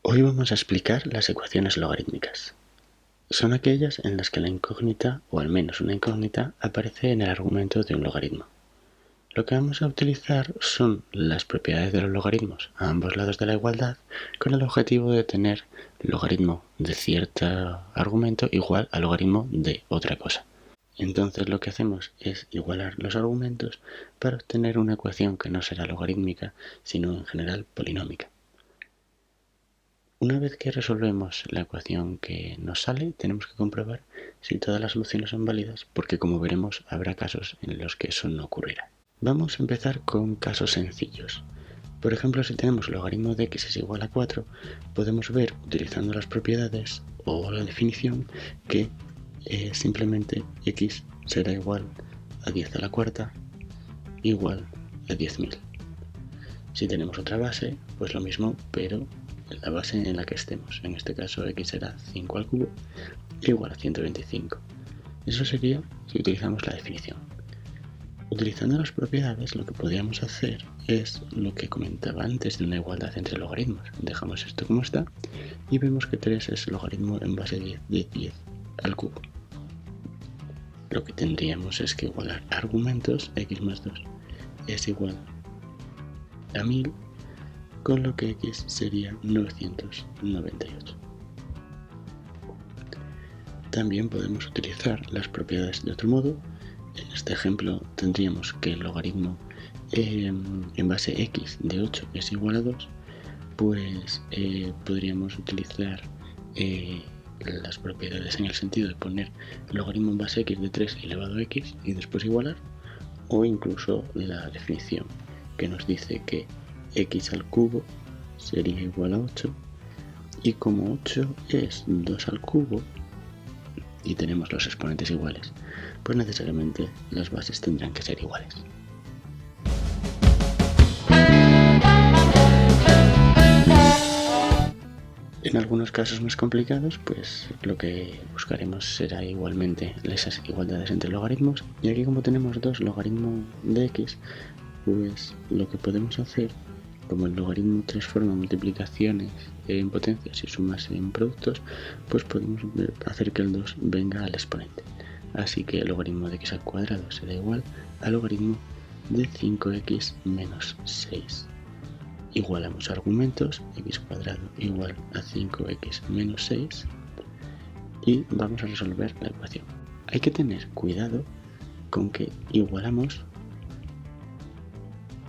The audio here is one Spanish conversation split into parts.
Hoy vamos a explicar las ecuaciones logarítmicas. Son aquellas en las que la incógnita, o al menos una incógnita, aparece en el argumento de un logaritmo. Lo que vamos a utilizar son las propiedades de los logaritmos a ambos lados de la igualdad con el objetivo de tener logaritmo de cierto argumento igual al logaritmo de otra cosa. Entonces lo que hacemos es igualar los argumentos para obtener una ecuación que no será logarítmica, sino en general polinómica. Una vez que resolvemos la ecuación que nos sale, tenemos que comprobar si todas las soluciones son válidas, porque como veremos habrá casos en los que eso no ocurrirá. Vamos a empezar con casos sencillos. Por ejemplo, si tenemos logaritmo de x es igual a 4, podemos ver, utilizando las propiedades o la definición, que simplemente x será igual a 10 a la cuarta igual a 10.000. Si tenemos otra base, pues lo mismo, pero la base en la que estemos. En este caso x será 5 al cubo igual a 125. Eso sería si utilizamos la definición. Utilizando las propiedades, lo que podríamos hacer es lo que comentaba antes de una igualdad entre logaritmos. Dejamos esto como está y vemos que 3 es logaritmo en base 10 de 10 al cubo. Lo que tendríamos es que igualar argumentos, x más 2 es igual a 1000, con lo que x sería 998. También podemos utilizar las propiedades de otro modo. En este ejemplo tendríamos que el logaritmo en base x de 8 es igual a 2, pues podríamos utilizar las propiedades en el sentido de poner el logaritmo en base x de 3 elevado a x y después igualar, o incluso la definición que nos dice que x al cubo sería igual a 8, y como 8 es 2 al cubo y tenemos los exponentes iguales, pues necesariamente las bases tendrán que ser iguales. En algunos casos más complicados, pues lo que buscaremos será igualmente esas igualdades entre logaritmos, y aquí como tenemos dos logaritmos de x, pues lo que podemos hacer, como el logaritmo transforma multiplicaciones en potencias y sumas en productos, pues podemos hacer que el 2 venga al exponente. Así que el logaritmo de x al cuadrado será igual al logaritmo de 5x menos 6. Igualamos argumentos, x cuadrado igual a 5x menos 6, y vamos a resolver la ecuación. Hay que tener cuidado con que igualamos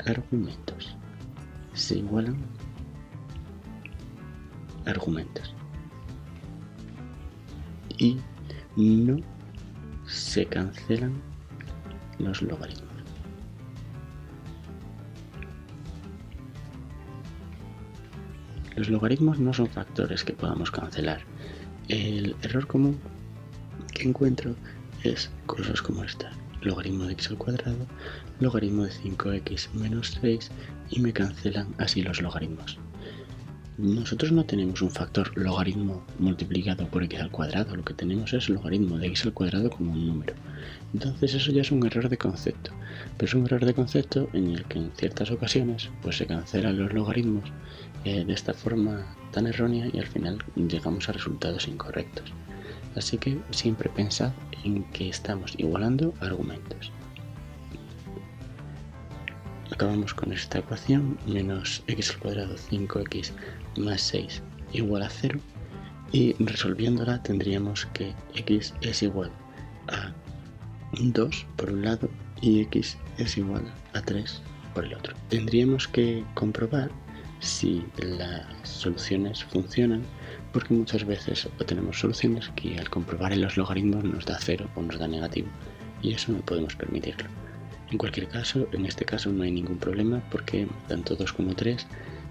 argumentos. Se igualan argumentos y no se cancelan los logaritmos. Los logaritmos no son factores que podamos cancelar. El error común que encuentro es cosas como esta: logaritmo de x al cuadrado, logaritmo de 5x menos 6, y me cancelan así los logaritmos. Nosotros no tenemos un factor logaritmo multiplicado por x al cuadrado, lo que tenemos es logaritmo de x al cuadrado como un número. Entonces eso ya es un error de concepto, pero es un error de concepto en el que en ciertas ocasiones pues se cancelan los logaritmos de esta forma tan errónea y al final llegamos a resultados incorrectos. Así que siempre pensad en que estamos igualando argumentos. Acabamos con esta ecuación: menos x al cuadrado 5x más 6 igual a 0, y resolviéndola tendríamos que x es igual a 2 por un lado y x es igual a 3 por el otro. Tendríamos que comprobar si las soluciones funcionan, porque muchas veces obtenemos soluciones que al comprobar en los logaritmos nos da 0 o nos da negativo, y eso no podemos permitirlo. En cualquier caso, en este caso no hay ningún problema, porque tanto 2 como 3,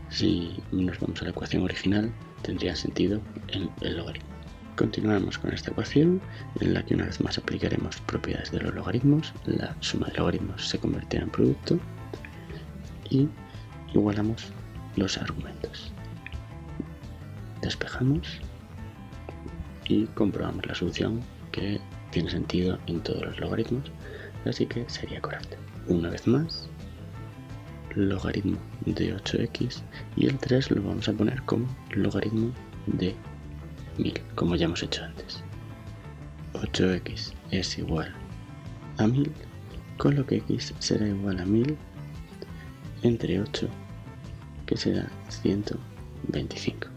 si nos vamos a la ecuación original, tendría sentido en el logaritmo. Continuamos con esta ecuación, en la que una vez más aplicaremos propiedades de los logaritmos. La suma de logaritmos se convertirá en producto y igualamos los argumentos. Despejamos y comprobamos la solución, que tiene sentido en todos los logaritmos, así que sería correcto. Una vez más, logaritmo de 8x y el 3 lo vamos a poner como logaritmo de 1000, como ya hemos hecho antes. 8x es igual a 1000, con lo que x será igual a 1000 entre 8, que será 125.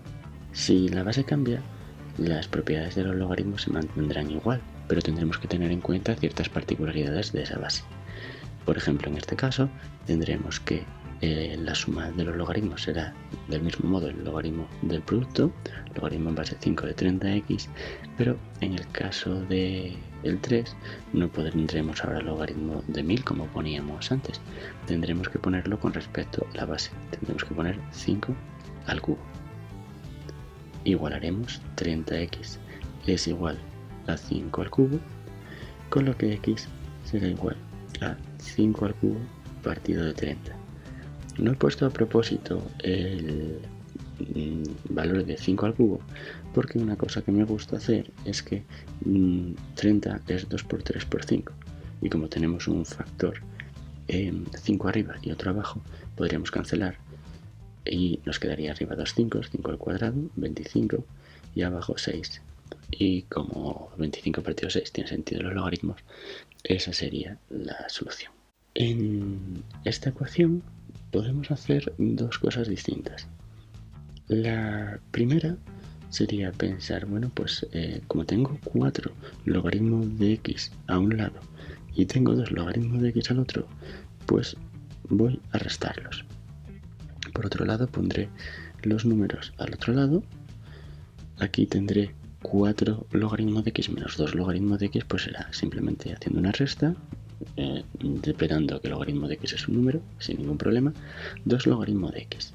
Si la base cambia, las propiedades de los logaritmos se mantendrán igual, pero tendremos que tener en cuenta ciertas particularidades de esa base. Por ejemplo, en este caso tendremos que la suma de los logaritmos será del mismo modo el logaritmo del producto, logaritmo en base 5 de 30x, pero en el caso del 3 no pondremos ahora el logaritmo de 1000 como poníamos antes, tendremos que ponerlo con respecto a la base, tendremos que poner 5 al cubo. Igualaremos 30x es igual a 5 al cubo, con lo que x será igual a 5 al cubo partido de 30. No he puesto a propósito el valor de 5 al cubo porque una cosa que me gusta hacer es que 30 es 2 por 3 por 5 y como tenemos un factor 5 arriba y otro abajo, podríamos cancelar y nos quedaría arriba 2 5, 5 al cuadrado, 25 y abajo 6. Y como 25 partido 6 tiene sentido los logaritmos, esa sería la solución. En esta ecuación podemos hacer dos cosas distintas. La primera sería pensar, bueno, pues como tengo 4 logaritmos de x a un lado y tengo 2 logaritmos de x al otro, pues voy a restarlos. Por otro lado pondré los números al otro lado. Aquí tendré 4 logaritmos de x menos 2 logaritmos de x, pues será simplemente haciendo una resta, interpretando que el logaritmo de x es un número, sin ningún problema, 2 logaritmos de x.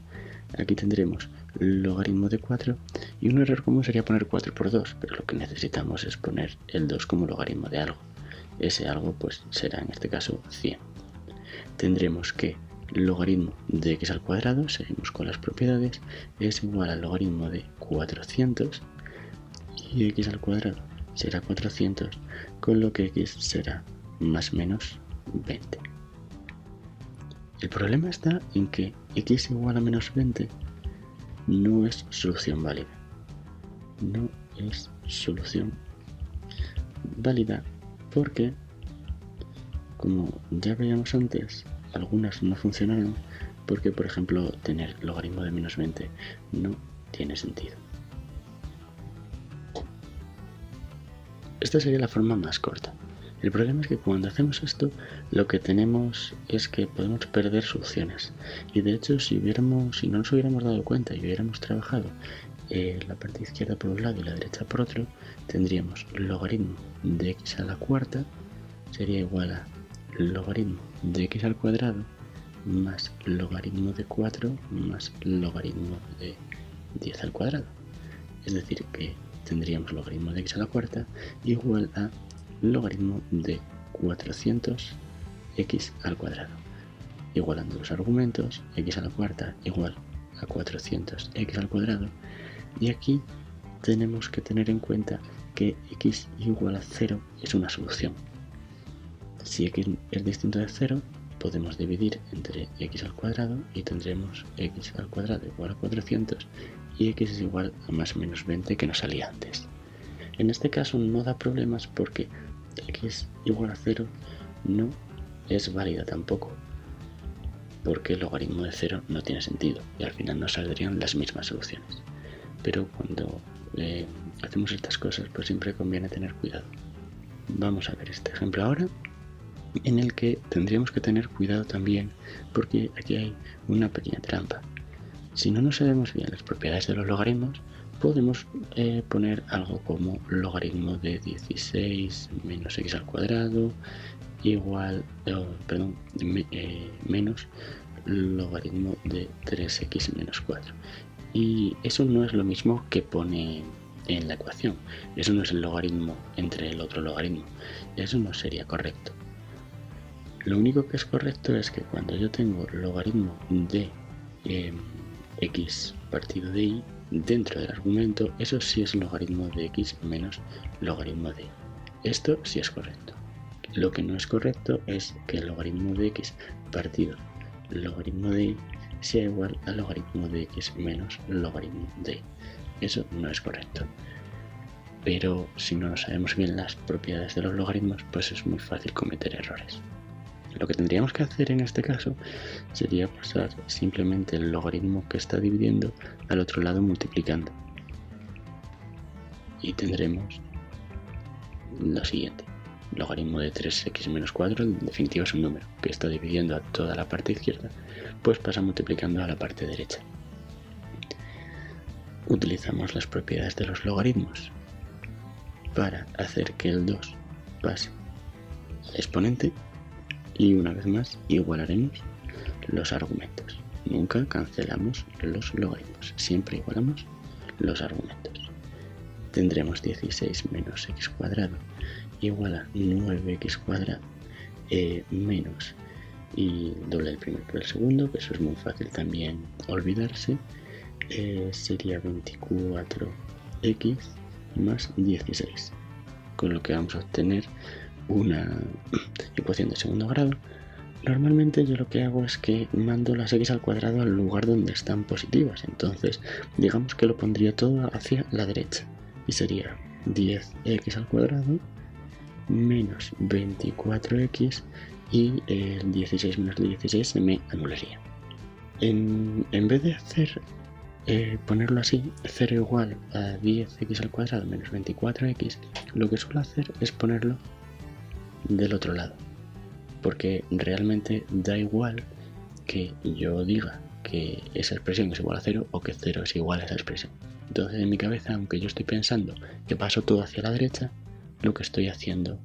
Aquí tendremos logaritmo de 4 y un error común sería poner 4 por 2, pero lo que necesitamos es poner el 2 como logaritmo de algo. Ese algo pues será en este caso 100. Tendremos que logaritmo de x al cuadrado, seguimos con las propiedades, es igual al logaritmo de 400 y x al cuadrado será 400, con lo que x será más o menos 20. El problema está en que x igual a menos 20 no es solución válida. No es solución válida porque, como ya veíamos antes, algunas no funcionaron porque, por ejemplo, tener logaritmo de menos 20 no tiene sentido. Esta sería la forma más corta. El problema es que cuando hacemos esto, lo que tenemos es que podemos perder soluciones. Y de hecho, si no nos hubiéramos dado cuenta y hubiéramos trabajado la parte izquierda por un lado y la derecha por otro, tendríamos logaritmo de x a la cuarta sería igual a logaritmo de x al cuadrado más logaritmo de 4 más logaritmo de 10 al cuadrado. Es decir, que tendríamos logaritmo de x a la cuarta igual a logaritmo de 400x al cuadrado. Igualando los argumentos, x a la cuarta igual a 400x al cuadrado. Y aquí tenemos que tener en cuenta que x igual a 0 es una solución. Si x es distinto de 0, podemos dividir entre x al cuadrado y tendremos x al cuadrado igual a 400 y x es igual a más o menos 20 que nos salía antes. En este caso no da problemas porque x igual a 0 no es válida tampoco, porque el logaritmo de 0 no tiene sentido y al final nos saldrían las mismas soluciones. Pero cuando hacemos estas cosas, pues siempre conviene tener cuidado. Vamos a ver este ejemplo ahora, en el que tendríamos que tener cuidado también porque aquí hay una pequeña trampa. Si no nos sabemos bien las propiedades de los logaritmos, podemos poner algo como logaritmo de 16 menos x al cuadrado igual, menos logaritmo de 3x menos 4. Y eso no es lo mismo que pone en la ecuación. Eso no es el logaritmo entre el otro logaritmo. Eso no sería correcto. Lo único que es correcto es que cuando yo tengo logaritmo de x partido de y dentro del argumento, eso sí es logaritmo de x menos logaritmo de y. Esto sí es correcto. Lo que no es correcto es que el logaritmo de x partido logaritmo de y sea igual a logaritmo de x menos logaritmo de y. Eso no es correcto. Pero si no sabemos bien las propiedades de los logaritmos, pues es muy fácil cometer errores. Lo que tendríamos que hacer en este caso sería pasar simplemente el logaritmo que está dividiendo al otro lado multiplicando. Y tendremos lo siguiente. Logaritmo de 3x menos 4, en definitiva es un número que está dividiendo a toda la parte izquierda, pues pasa multiplicando a la parte derecha. Utilizamos las propiedades de los logaritmos para hacer que el 2 pase al exponente y una vez más igualaremos los argumentos. Nunca cancelamos los logaritmos, siempre igualamos los argumentos. Tendremos 16 menos x cuadrado igual a 9x cuadrado menos, y doble el primero por el segundo, que eso es muy fácil también olvidarse, sería 24x más 16, con lo que vamos a obtener una ecuación de segundo grado. Normalmente yo lo que hago es que mando las x al cuadrado al lugar donde están positivas, entonces digamos que lo pondría todo hacia la derecha y sería 10x al cuadrado menos 24x y el 16 menos el 16 se me anularía. En vez de hacer ponerlo así, 0 igual a 10x al cuadrado menos 24x, lo que suelo hacer es ponerlo del otro lado, porque realmente da igual que yo diga que esa expresión es igual a 0 o que 0 es igual a esa expresión. Entonces en mi cabeza, aunque yo estoy pensando que paso todo hacia la derecha, lo que estoy haciendo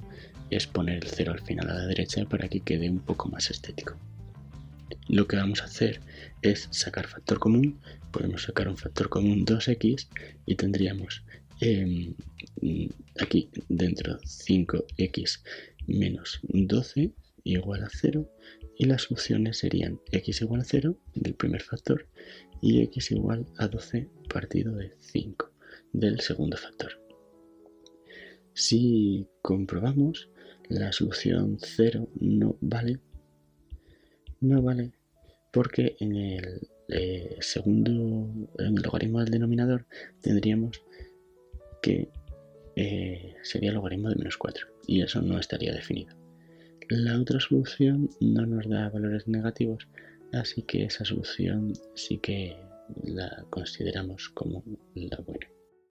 es poner el 0 al final a la derecha para que quede un poco más estético. Lo que vamos a hacer es sacar factor común. Podemos sacar un factor común 2x y tendríamos aquí dentro 5x menos 12 igual a 0, y las soluciones serían x igual a 0 del primer factor y x igual a 12 partido de 5 del segundo factor. Si comprobamos, la solución 0 no vale porque en el logaritmo del denominador tendríamos que sería el logaritmo de menos 4 y eso no estaría definido. La otra solución no nos da valores negativos, así que esa solución sí que la consideramos como la buena.